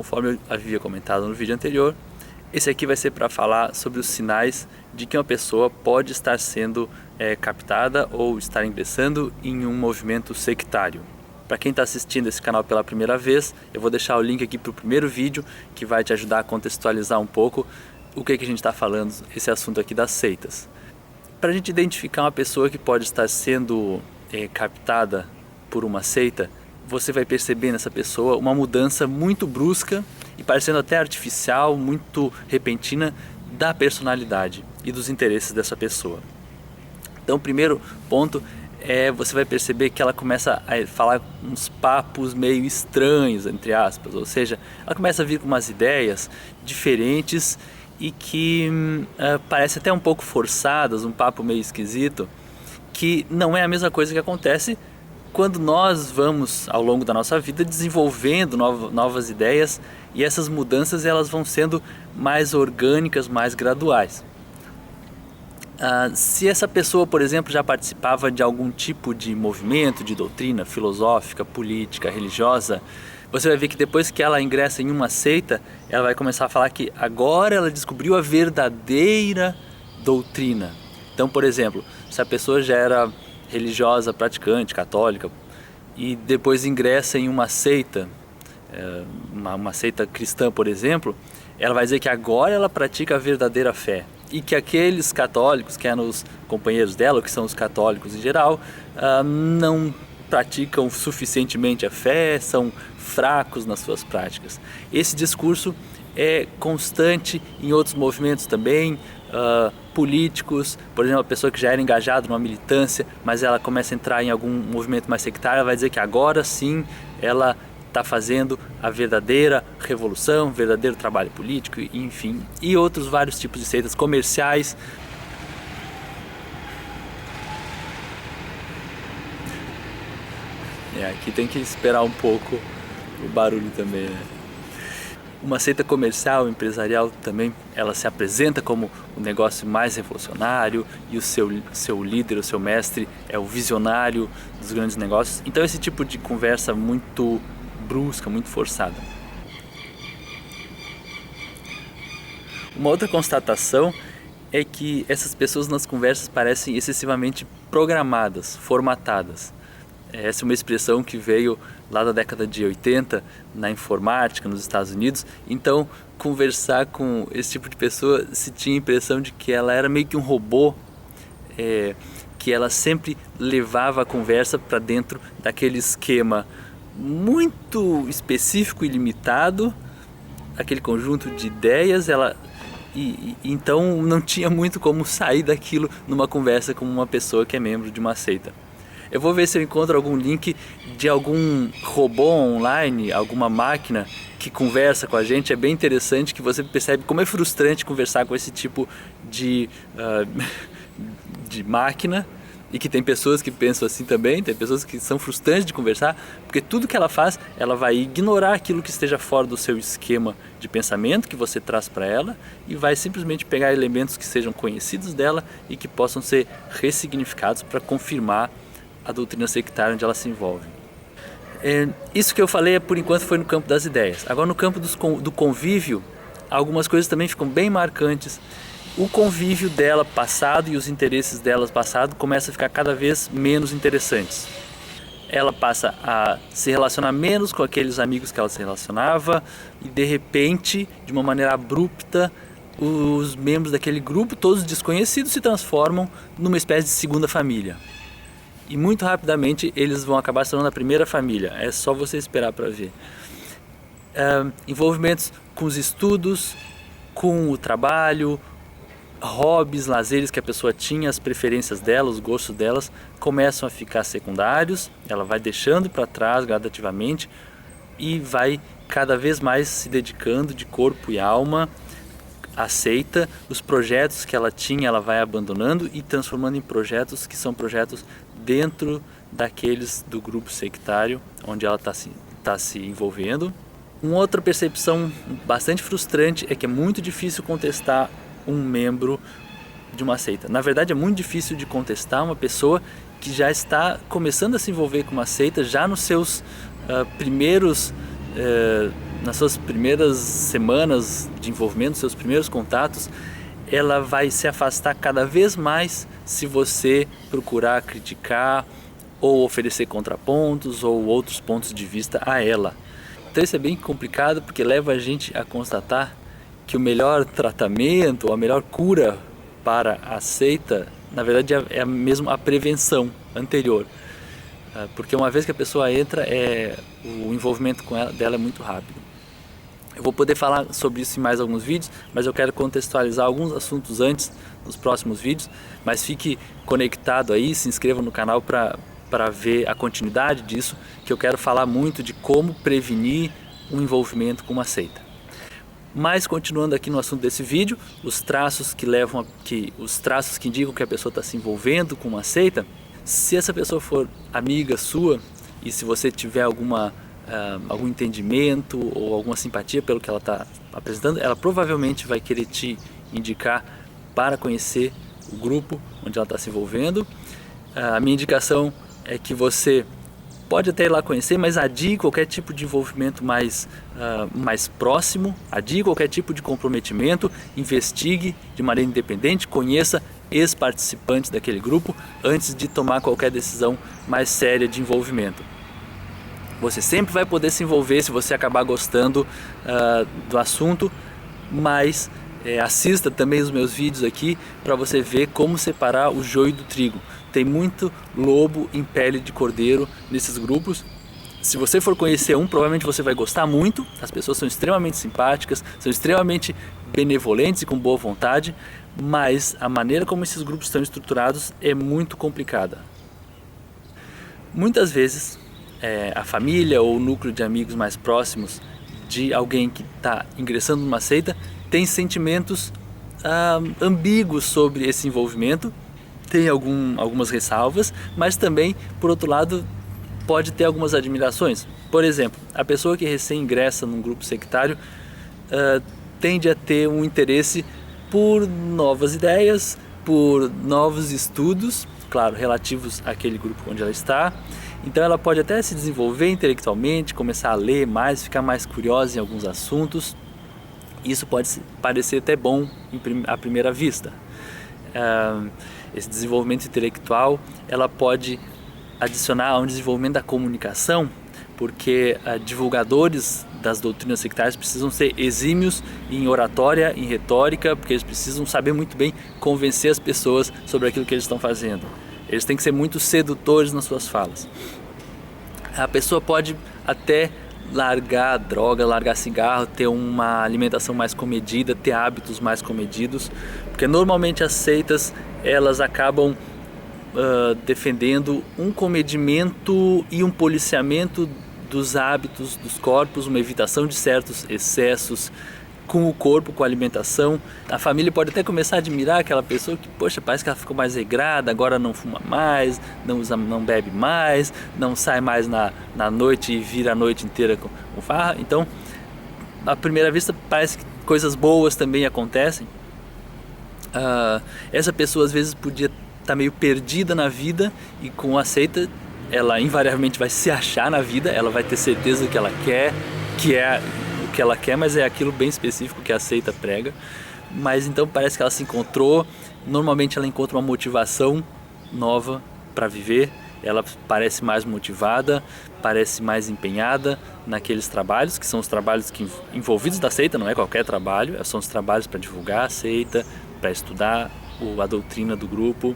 conforme eu havia comentado no vídeo anterior, esse aqui vai ser para falar sobre os sinais de que uma pessoa pode estar sendo captada ou estar ingressando em um movimento sectário. Para quem está assistindo esse canal pela primeira vez, eu vou deixar o link aqui para o primeiro vídeo que vai te ajudar a contextualizar um pouco o que a gente está falando, esse assunto aqui das seitas. Para a gente identificar uma pessoa que pode estar sendo captada por uma seita, você vai perceber nessa pessoa uma mudança muito brusca e parecendo até artificial, muito repentina da personalidade e dos interesses dessa pessoa. Então o primeiro ponto é você vai perceber que ela começa a falar uns papos meio estranhos, entre aspas, ou seja, ela começa a vir com umas ideias diferentes e que parece até um pouco forçadas, um papo meio esquisito, que não é a mesma coisa que acontece quando nós vamos ao longo da nossa vida desenvolvendo novas ideias, e essas mudanças elas vão sendo mais orgânicas, mais graduais. Se essa pessoa, por exemplo, já participava de algum tipo de movimento, de doutrina filosófica, política, religiosa, você vai ver que depois que ela ingressa em uma seita, ela vai começar a falar que agora ela descobriu a verdadeira doutrina. Então, por exemplo, se a pessoa já era religiosa, praticante, católica, e depois ingressa em uma seita, uma seita cristã, por exemplo, ela vai dizer que agora ela pratica a verdadeira fé. E que aqueles católicos, que eram os companheiros dela, que são os católicos em geral, não praticam suficientemente a fé, são fracos nas suas práticas. Esse discurso é constante em outros movimentos também, políticos. Por exemplo, a pessoa que já era engajada numa militância, mas ela começa a entrar em algum movimento mais sectário, ela vai dizer que agora sim ela está fazendo a verdadeira revolução, verdadeiro trabalho político, enfim, e outros vários tipos de seitas comerciais. Aqui tem que esperar um pouco o barulho também, né? Uma seita comercial, empresarial também, ela se apresenta como o negócio mais revolucionário e o seu líder, o seu mestre é o visionário dos grandes negócios. Então esse tipo de conversa muito brusca, muito forçada. Uma outra constatação é que essas pessoas nas conversas parecem excessivamente programadas, formatadas. Essa é uma expressão que veio lá da década de 80 na informática nos Estados Unidos. Então, conversar com esse tipo de pessoa se tinha a impressão de que ela era meio que um robô, que ela sempre levava a conversa para dentro daquele esquema muito específico e limitado, aquele conjunto de ideias. Então não tinha muito como sair daquilo numa conversa com uma pessoa que é membro de uma seita. Eu vou ver se eu encontro algum link de algum robô online, alguma máquina que conversa com a gente. É bem interessante que você percebe como é frustrante conversar com esse tipo de máquina, e que tem pessoas que pensam assim também, tem pessoas que são frustrantes de conversar, porque tudo que ela faz, ela vai ignorar aquilo que esteja fora do seu esquema de pensamento que você traz para ela, e vai simplesmente pegar elementos que sejam conhecidos dela e que possam ser ressignificados para confirmar a doutrina sectária onde ela se envolve. Isso que eu falei, por enquanto, foi no campo das ideias. Agora, no campo do convívio, algumas coisas também ficam bem marcantes. O convívio dela passado e os interesses dela passado começam a ficar cada vez menos interessantes. Ela passa a se relacionar menos com aqueles amigos que ela se relacionava, e de repente, de uma maneira abrupta, os membros daquele grupo, todos desconhecidos, se transformam numa espécie de segunda família. E muito rapidamente eles vão acabar se tornando a primeira família. É só você esperar para ver. Envolvimentos com os estudos, com o trabalho, hobbies, lazeres que a pessoa tinha, as preferências dela, os gostos delas começam a ficar secundários. Ela vai deixando para trás gradativamente e vai cada vez mais se dedicando de corpo e alma à seita. Os projetos que ela tinha, ela vai abandonando e transformando em projetos que são projetos dentro daqueles do grupo sectário onde ela está se envolvendo. Uma outra percepção bastante frustrante é que é muito difícil contestar um membro de uma seita. Na verdade, é muito difícil de contestar uma pessoa que já está começando a se envolver com uma seita, já nos seus primeiros nas suas primeiras semanas de envolvimento, seus primeiros contatos, ela vai se afastar cada vez mais se você procurar criticar ou oferecer contrapontos ou outros pontos de vista a ela. Então isso é bem complicado porque leva a gente a constatar que o melhor tratamento, ou a melhor cura para a seita, na verdade é mesmo a prevenção anterior. Porque uma vez que a pessoa entra, o envolvimento com dela é muito rápido. Eu vou poder falar sobre isso em mais alguns vídeos, mas eu quero contextualizar alguns assuntos antes, nos próximos vídeos. Mas fique conectado aí, se inscreva no canal para ver a continuidade disso, que eu quero falar muito de como prevenir um envolvimento com uma seita. Mas continuando aqui no assunto desse vídeo, os traços que indicam que a pessoa está se envolvendo com uma seita, se essa pessoa for amiga sua e se você tiver algum entendimento ou alguma simpatia pelo que ela está apresentando, ela provavelmente vai querer te indicar para conhecer o grupo onde ela está se envolvendo. A minha indicação é que você pode até ir lá conhecer, mas adie qualquer tipo de envolvimento mais próximo, adie qualquer tipo de comprometimento, investigue de maneira independente, conheça ex-participantes daquele grupo antes de tomar qualquer decisão mais séria de envolvimento. Você sempre vai poder se envolver se você acabar gostando do assunto, mas assista também os meus vídeos aqui para você ver como separar o joio do trigo. Tem muito lobo em pele de cordeiro nesses grupos. Se você for conhecer um, provavelmente você vai gostar muito. As pessoas são extremamente simpáticas, são extremamente benevolentes e com boa vontade, mas a maneira como esses grupos estão estruturados é muito complicada. Muitas vezes a família ou o núcleo de amigos mais próximos de alguém que está ingressando numa seita tem sentimentos ambíguos sobre esse envolvimento, tem algumas ressalvas, mas também, por outro lado, pode ter algumas admirações. Por exemplo, a pessoa que recém ingressa num grupo sectário tende a ter um interesse por novas ideias, por novos estudos, claro, relativos àquele grupo onde ela está. Então ela pode até se desenvolver intelectualmente, começar a ler mais, ficar mais curiosa em alguns assuntos. Isso pode parecer até bom à primeira vista. Esse desenvolvimento intelectual, ela pode adicionar a um desenvolvimento da comunicação, porque divulgadores das doutrinas sectárias precisam ser exímios em oratória, em retórica, porque eles precisam saber muito bem convencer as pessoas sobre aquilo que eles estão fazendo. Eles têm que ser muito sedutores nas suas falas. A pessoa pode até largar droga, largar cigarro, ter uma alimentação mais comedida, ter hábitos mais comedidos, porque normalmente as seitas elas acabam defendendo um comedimento e um policiamento dos hábitos dos corpos, uma evitação de certos excessos com o corpo, com a alimentação. A família pode até começar a admirar aquela pessoa que, poxa, parece que ela ficou mais regrada, agora não fuma mais, não bebe mais, não sai mais na noite e vira a noite inteira com farra. Então, à primeira vista, parece que coisas boas também acontecem. Essa pessoa às vezes podia estar meio perdida na vida e com a seita ela invariavelmente vai se achar na vida, ela vai ter certeza do que ela quer, que é o que ela quer, mas é aquilo bem específico que a seita prega. Mas então parece que ela se encontrou, normalmente ela encontra uma motivação nova para viver, ela parece mais motivada, parece mais empenhada naqueles trabalhos, que são os trabalhos envolvidos da seita, não é qualquer trabalho, são os trabalhos para divulgar a seita, para estudar a doutrina do grupo.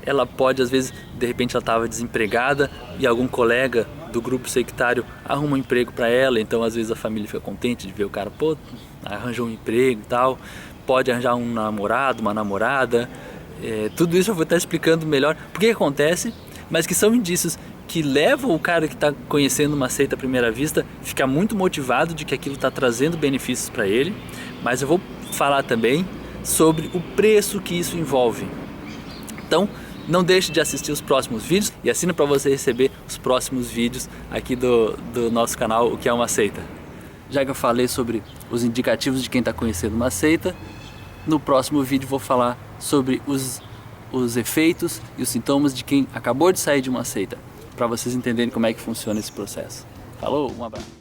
Ela pode, às vezes, de repente ela estava desempregada e algum colega do grupo sectário arruma um emprego para ela, então às vezes a família fica contente de ver o cara, pô, arranjou um emprego e tal. Pode arranjar um namorado, uma namorada. Tudo isso eu vou estar explicando melhor porque acontece, mas que são indícios que levam o cara que está conhecendo uma seita à primeira vista a ficar muito motivado de que aquilo está trazendo benefícios para ele. Mas eu vou falar também sobre o preço que isso envolve. Então, não deixe de assistir os próximos vídeos e assina para você receber os próximos vídeos aqui do nosso canal, O Que É Uma Seita. Já que eu falei sobre os indicativos de quem está conhecendo uma seita, no próximo vídeo vou falar sobre os efeitos e os sintomas de quem acabou de sair de uma seita, para vocês entenderem como é que funciona esse processo. Falou, um abraço.